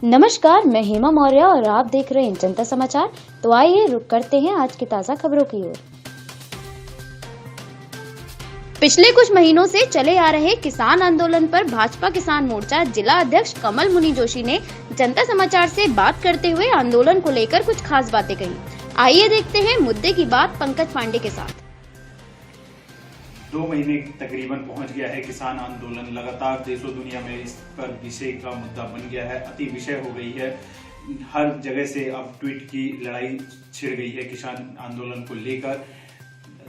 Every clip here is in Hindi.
नमस्कार, मैं हेमा मौर्य और आप देख रहे हैं जनता समाचार। तो आइए रुक करते हैं आज की ताजा खबरों की ओर। पिछले कुछ महीनों से चले आ रहे किसान आंदोलन पर भाजपा किसान मोर्चा जिला अध्यक्ष कमल मुनि जोशी ने जनता समाचार से बात करते हुए आंदोलन को लेकर कुछ खास बातें कही। आइए देखते हैं मुद्दे की बात पंकज पांडे के साथ। 2 महीने तकरीबन पहुंच गया है किसान आंदोलन, लगातार देशों दुनिया में इस पर विषय का मुद्दा बन गया है, अति विषय हो गई है। हर जगह से अब ट्वीट की लड़ाई छिड़ गई है किसान आंदोलन को लेकर।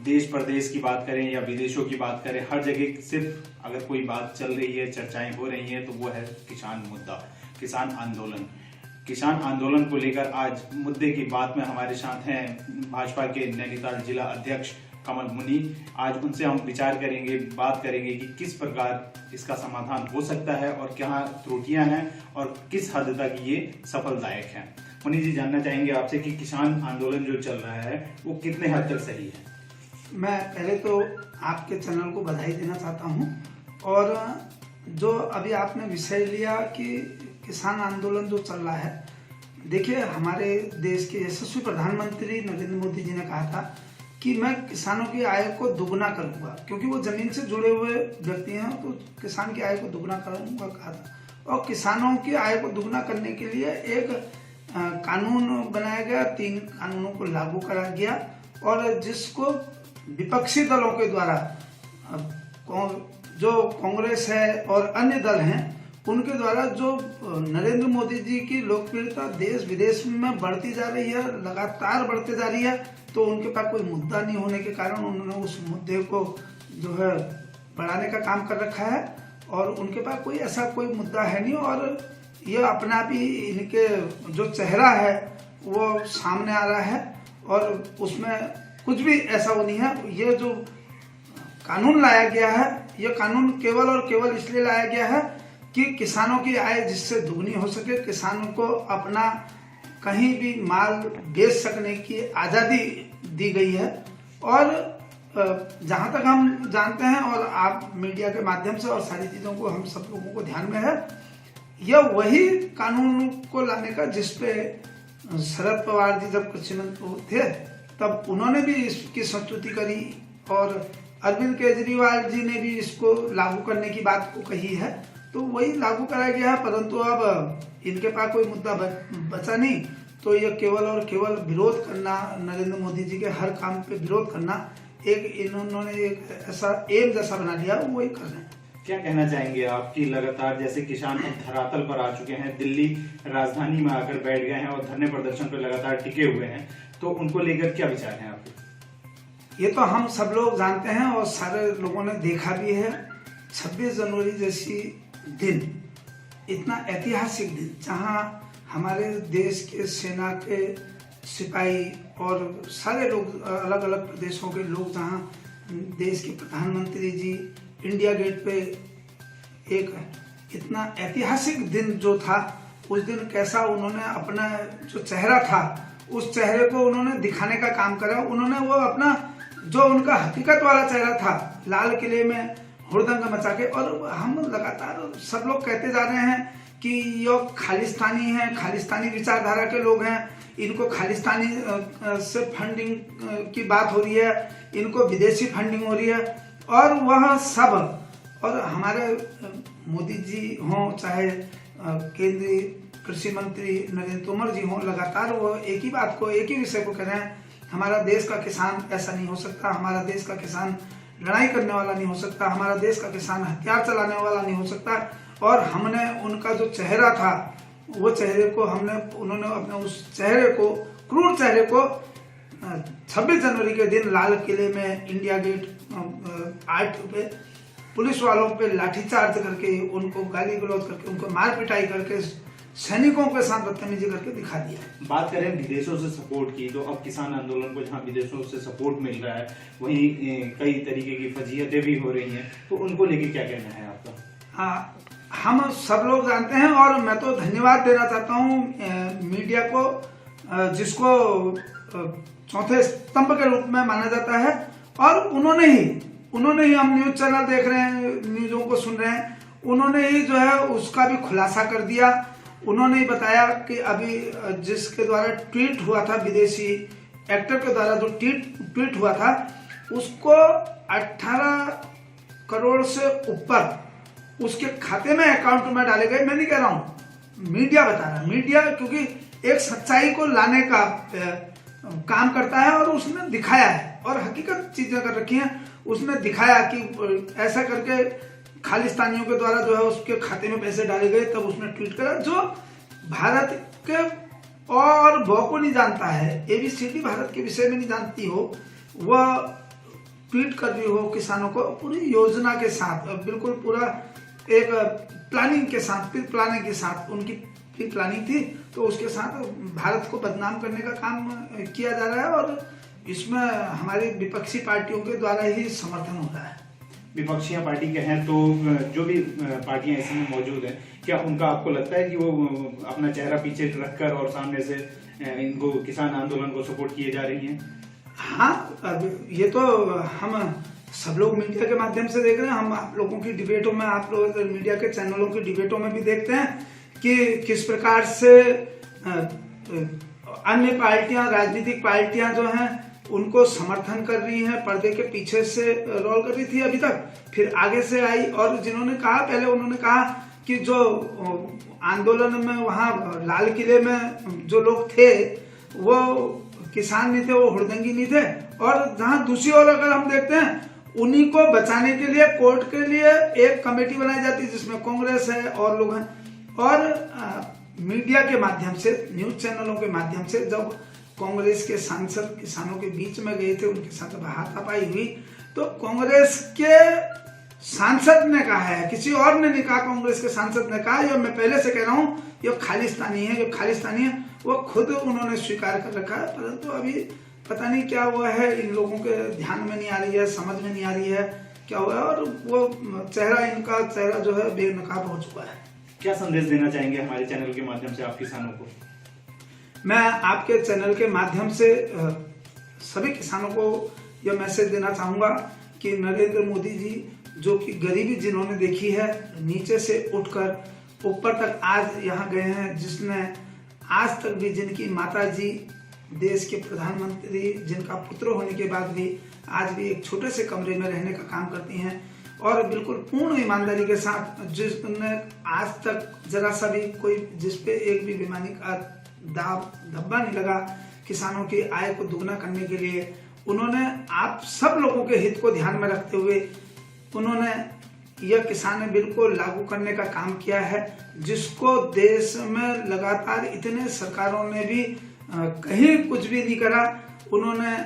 देश प्रदेश की बात करें या विदेशों की बात करें, हर जगह सिर्फ अगर कोई बात चल रही है, चर्चाएं हो रही हैं, तो वो है किसान मुद्दा, किसान आंदोलन। किसान आंदोलन को लेकर आज मुद्दे की बात में हमारे साथ हैं भाजपा के नैनीताल जिला अध्यक्ष कमल मुनि। आज उनसे हम विचार करेंगे, बात करेंगे कि किस प्रकार इसका समाधान हो सकता है और क्या त्रुटियां हैं और किस हद तक ये सफलदायक है। मुनि जी, जानना चाहेंगे आपसे कि किसान आंदोलन जो चल रहा है वो कितने हद तक सही है। मैं पहले तो आपके चैनल को बधाई देना चाहता हूं और जो अभी आपने विषय लिया कि किसान आंदोलन जो चल रहा है, देखिए हमारे देश के यशस्वी प्रधानमंत्री नरेंद्र मोदी जी ने कहा था कि मैं किसानों की आय को दुगना करूंगा, क्योंकि वो जमीन से जुड़े हुए व्यक्ति हैं, तो किसान की आय को दुगना करूंगा कहा था। और किसानों की आय को दुगना करने के लिए एक कानून बनाया गया, 3 कानूनों को लागू करा गया और जिसको विपक्षी दलों के द्वारा जो कांग्रेस है और अन्य दल हैं उनके द्वारा जो नरेंद्र मोदी जी की लोकप्रियता देश विदेश में बढ़ती जा रही है, लगातार बढ़ती जा रही है, तो उनके पास कोई मुद्दा नहीं होने के कारण उन्होंने उस मुद्दे को जो है बढ़ाने का काम कर रखा है और उनके पास कोई ऐसा कोई मुद्दा है नहीं। और ये अपना भी इनके जो चेहरा है वो सामने आ रहा है और उसमें कुछ भी ऐसा वो नहीं है। ये जो कानून लाया गया है, ये कानून केवल और केवल इसलिए लाया गया है कि किसानों की आय जिससे दुगनी हो सके, किसानों को अपना कहीं भी माल बेच सकने की आज़ादी दी गई है। और जहां तक हम जानते हैं और आप मीडिया के माध्यम से और सारी चीज़ों को हम सब लोगों को ध्यान में है, यह वही कानून को लाने का जिसपे शरद पवार जी जब कृषि मंत्री थे तब उन्होंने भी इसकी संस्तुति करी और अरविंद केजरीवाल जी ने भी इसको लागू करने की बात को कही है, तो वही लागू कराया गया है। परंतु अब इनके पास कोई मुद्दा बचा नहीं, तो ये केवल और केवल विरोध करना, नरेंद्र मोदी जी के हर काम पे विरोध करना, इन्होंने एक ऐसा एम जैसा बना लिया, वही कर रहे हैं। क्या कहना चाहेंगे आपकी लगातार जैसे किसान धरातल पर आ चुके हैं, दिल्ली राजधानी में आकर बैठ गए हैं और धरने प्रदर्शन पर लगातार टिके हुए हैं, तो उनको लेकर क्या विचार हैं आपके? ये तो हम सब लोग जानते हैं और सारे लोगों ने देखा भी है। 26 जनवरी जैसी दिन, इतना ऐतिहासिक दिन, जहां हमारे देश के सेना के सिपाही और सारे लोग, अलग अलग प्रदेशों के लोग, जहां देश के प्रधानमंत्री जी इंडिया गेट पे एक इतना ऐतिहासिक दिन जो था, उस दिन कैसा उन्होंने अपना जो चेहरा था उस चेहरे को उन्होंने दिखाने का काम करा। उन्होंने वो अपना जो उनका हकीकत वाला चेहरा था लाल किले में हुड़दंग मचा के, और हम लगातार सब लोग कहते जा रहे हैं कि ये खालिस्तानी हैं, खालिस्तानी विचारधारा के लोग हैं, इनको खालिस्तानी से फंडिंग की बात हो रही है, इनको विदेशी फंडिंग हो रही है। और वह सब, और हमारे मोदी जी हों चाहे केंद्रीय कृषि मंत्री नरेंद्र तोमर जी हों, लगातार वो एक ही बात को, एक ही विषय को कह रहे हैं, हमारा देश का किसान ऐसा नहीं हो सकता, हमारा देश का किसान लड़ाई करने वाला नहीं हो सकता, हमारा देश का किसान हथियार चलाने वाला नहीं हो सकता। और हमने उनका जो चेहरा था, वो चेहरे को उन्होंने अपने उस चेहरे को, क्रूर चेहरे को 26 जनवरी के दिन लाल किले में इंडिया गेट 8 पे पुलिस वालों पे लाठीचार्ज करके, उनको गाली गलौज करके, उनको मार पिटाई करके, सैनिकों के साथ बदतमीजी करके दिखा दिया। बात करें विदेशों से सपोर्ट की, तो अब किसान आंदोलन को जहां विदेशों से सपोर्ट मिल रहा है, वहीं कई तरीके की फजीयतें भी हो रही हैं, तो उनको लेके क्या कहना है आपका? हाँ, हम सब लोग जानते हैं और मैं तो धन्यवाद देना चाहता हूँ मीडिया को, जिसको चौथे स्तंभ के रूप में माना जाता है। और उन्होंने ही हम न्यूज चैनल देख रहे हैं, न्यूज़ों को सुन रहे हैं, उन्होंने ही जो है उसका भी खुलासा कर दिया उन्होंने ही बताया कि अभी जिसके द्वारा ट्वीट हुआ था, विदेशी एक्टर के द्वारा जो ट्वीट हुआ था, उसको 18 करोड़ से ऊपर उसके खाते में, अकाउंट में डाले गए। मैं नहीं कह रहा हूं, मीडिया बता रहा है। मीडिया क्योंकि एक सच्चाई को लाने का काम करता है और उसने दिखाया है और हकीकत चीजें कर रखी हैं। उसने दिखाया कि ऐसा करके खालिस्तानियों के द्वारा जो है उसके खाते में पैसे डाले गए, तब उसने ट्वीट करा। जो भारत के और बहु को नहीं जानता है, ABCD भारत के विषय में नहीं जानती हो, वह ट्वीट कर रही हो किसानों को पूरी योजना के साथ, बिल्कुल पूरा एक प्लानिंग के साथ, प्री प्लानिंग के साथ, उनकी प्री प्लानिंग थी, तो उसके साथ भारत को बदनाम करने का काम किया जा रहा है और इसमें हमारी विपक्षी पार्टियों के द्वारा ही समर्थन हो रहा है। विपक्षी पार्टी के हैं तो जो भी पार्टियां इसमें मौजूद हैं, क्या उनका आपको लगता है कि वो अपना चेहरा पीछे रखकर और सामने से इनको किसान आंदोलन को सपोर्ट किए जा रही हैं? हाँ, अब ये तो हम सब लोग मीडिया के माध्यम से देख रहे हैं। हम आप लोगों की डिबेटों में, आप लोग मीडिया के चैनलों की डिबेटों में भी देखते हैं कि किस प्रकार से अन्य पार्टियां, राजनीतिक पार्टियां जो हैं उनको समर्थन कर रही हैं, पर्दे के पीछे से रोल कर रही थी अभी तक, फिर आगे से आई। और जिन्होंने कहा, पहले उन्होंने कहा कि जो आंदोलन में वहां लाल किले में जो लोग थे वो किसान नहीं थे, वो हुड़दंगी नहीं थे। और जहां दूसरी ओर अगर हम देखते हैं, उन्हीं को बचाने के लिए कोर्ट के लिए एक कमेटी बनाई जाती है जिसमें कांग्रेस है और लोग हैं। और मीडिया के माध्यम से, न्यूज चैनलों के माध्यम से जब कांग्रेस के सांसद किसानों के बीच में गए थे, उनके साथ हाथापाई हुई, तो कांग्रेस के सांसद ने कहा है, किसी और ने नहीं कहा, कांग्रेस के सांसद ने कहा, ये मैं पहले से कह रहा हूं, ये खालिस्तानी है, जो खालिस्तानी है वो खुद उन्होंने स्वीकार कर रखा है। परंतु अभी पता नहीं क्या हुआ है, इन लोगों के ध्यान में नहीं आ रही है, समझ में नहीं आ रही है क्या हुआ है, और वो इनका चेहरा जो है बेनकाब हो चुका है। क्या संदेश देना चाहेंगे हमारे चैनल के माध्यम से आप किसानों को? मैं आपके चैनल के माध्यम से सभी किसानों को यह मैसेज देना चाहूंगा कि नरेंद्र मोदी जी, जो कि गरीबी जिन्होंने देखी है, नीचे से उठकर ऊपर तक आज यहाँ गए हैं, जिसने आज तक भी, जिनकी माता जी देश के प्रधानमंत्री, जिनका पुत्र होने के बाद भी आज भी एक छोटे से कमरे में रहने का काम करती हैं और बिल्कुल पूर्ण ईमानदारी के साथ, जिसने आज तक जरा सा भी कोई, जिसपे एक भी बेईमानी का धब्बा नहीं लगा, किसानों की आय को दुगना करने के लिए उन्होंने आप सब लोगों के हित को ध्यान में रखते हुए उन्होंने यह किसान बिल को लागू करने का काम किया है, जिसको देश में लगातार इतने सरकारों ने भी कहीं कुछ भी नहीं करा। उन्होंने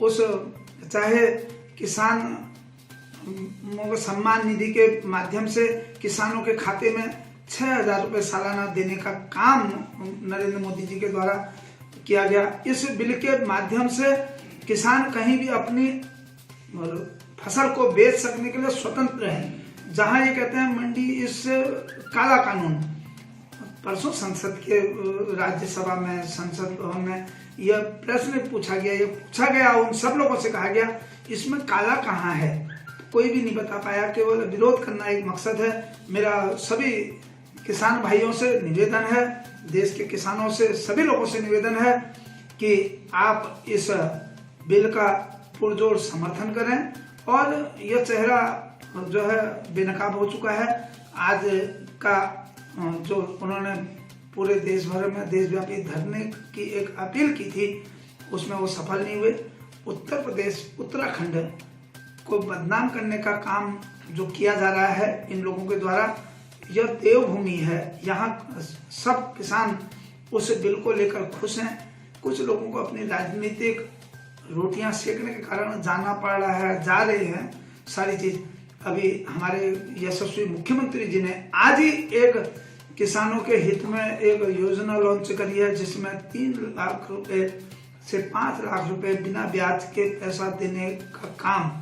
उस, चाहे किसान सम्मान निधि के माध्यम से किसानों के खाते में 6,000 रुपए सालाना देने का काम नरेंद्र मोदी जी के द्वारा किया गया। इस बिल के माध्यम से किसान कहीं भी अपनी फसल को बेच सकने के लिए स्वतंत्र है। जहां ये कहते हैं मंडी इस काला कानून, परसों संसद के राज्यसभा में, संसद भवन में यह प्रश्न पूछा गया, उन सब लोगों से कहा गया इसमें काला कहाँ है, कोई भी नहीं बता पाया। केवल विरोध करना एक मकसद है। मेरा सभी किसान भाइयों से निवेदन है, देश के किसानों से, सभी लोगों से निवेदन है कि आप इस बिल का पुरजोर समर्थन करें। और यह चेहरा जो है बेनकाब हो चुका है। आज का जो उन्होंने पूरे देश भर में देशव्यापी धरने की एक अपील की थी, उसमें वो सफल नहीं हुए। उत्तर प्रदेश, उत्तराखंड को बदनाम करने का काम जो किया जा रहा है इन लोगों के द्वारा, यह देवभूमि है। यहाँ सब किसान उस बिल को लेकर खुश हैं। कुछ लोगों को अपनी राजनीतिक रोटियां सेकने के कारण जाना पड़ रहा है, जा रहे हैं सारी चीज। अभी हमारे यशस्वी मुख्यमंत्री जी ने आज ही एक किसानों के हित में एक योजना लॉन्च करी है, जिसमें 3 लाख रुपए से 5 लाख रुपए बिना ब्याज के पैसा देने का काम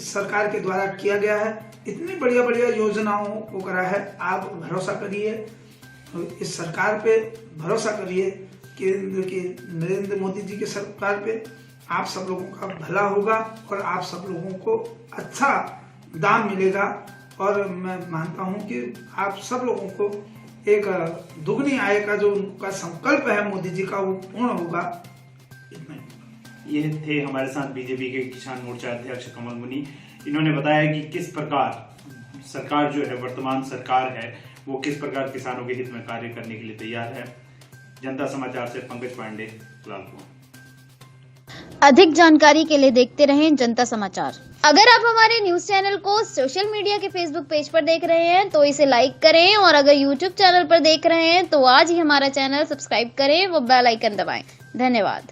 सरकार के द्वारा किया गया है। इतनी बढ़िया बढ़िया योजनाओं को करा है। आप भरोसा करिए, इस सरकार पे भरोसा करिए, केंद्र की नरेंद्र मोदी जी की सरकार पे। आप सब लोगों का भला होगा और आप सब लोगों को अच्छा दाम मिलेगा। और मैं मानता हूं कि आप सब लोगों को एक दुगनी आय का जो उनका संकल्प है मोदी जी का वो पूर्ण होगा। इतना ही। ये थे हमारे साथ बीजेपी के किसान मोर्चा अध्यक्ष कमल मुनि। इन्होंने बताया कि किस प्रकार सरकार जो है, वर्तमान सरकार है, वो किस प्रकार किसानों के हित में कार्य करने के लिए तैयार है। जनता समाचार से पंकज पांडे, लालपुर। अधिक जानकारी के लिए देखते रहें जनता समाचार। अगर आप हमारे न्यूज चैनल को सोशल मीडिया के फेसबुक पेज पर देख रहे हैं तो इसे लाइक करें, और अगर यूट्यूब चैनल पर देख रहे हैं तो आज ही हमारा चैनल सब्सक्राइब करें, वो बेल आइकन दबाएं। धन्यवाद।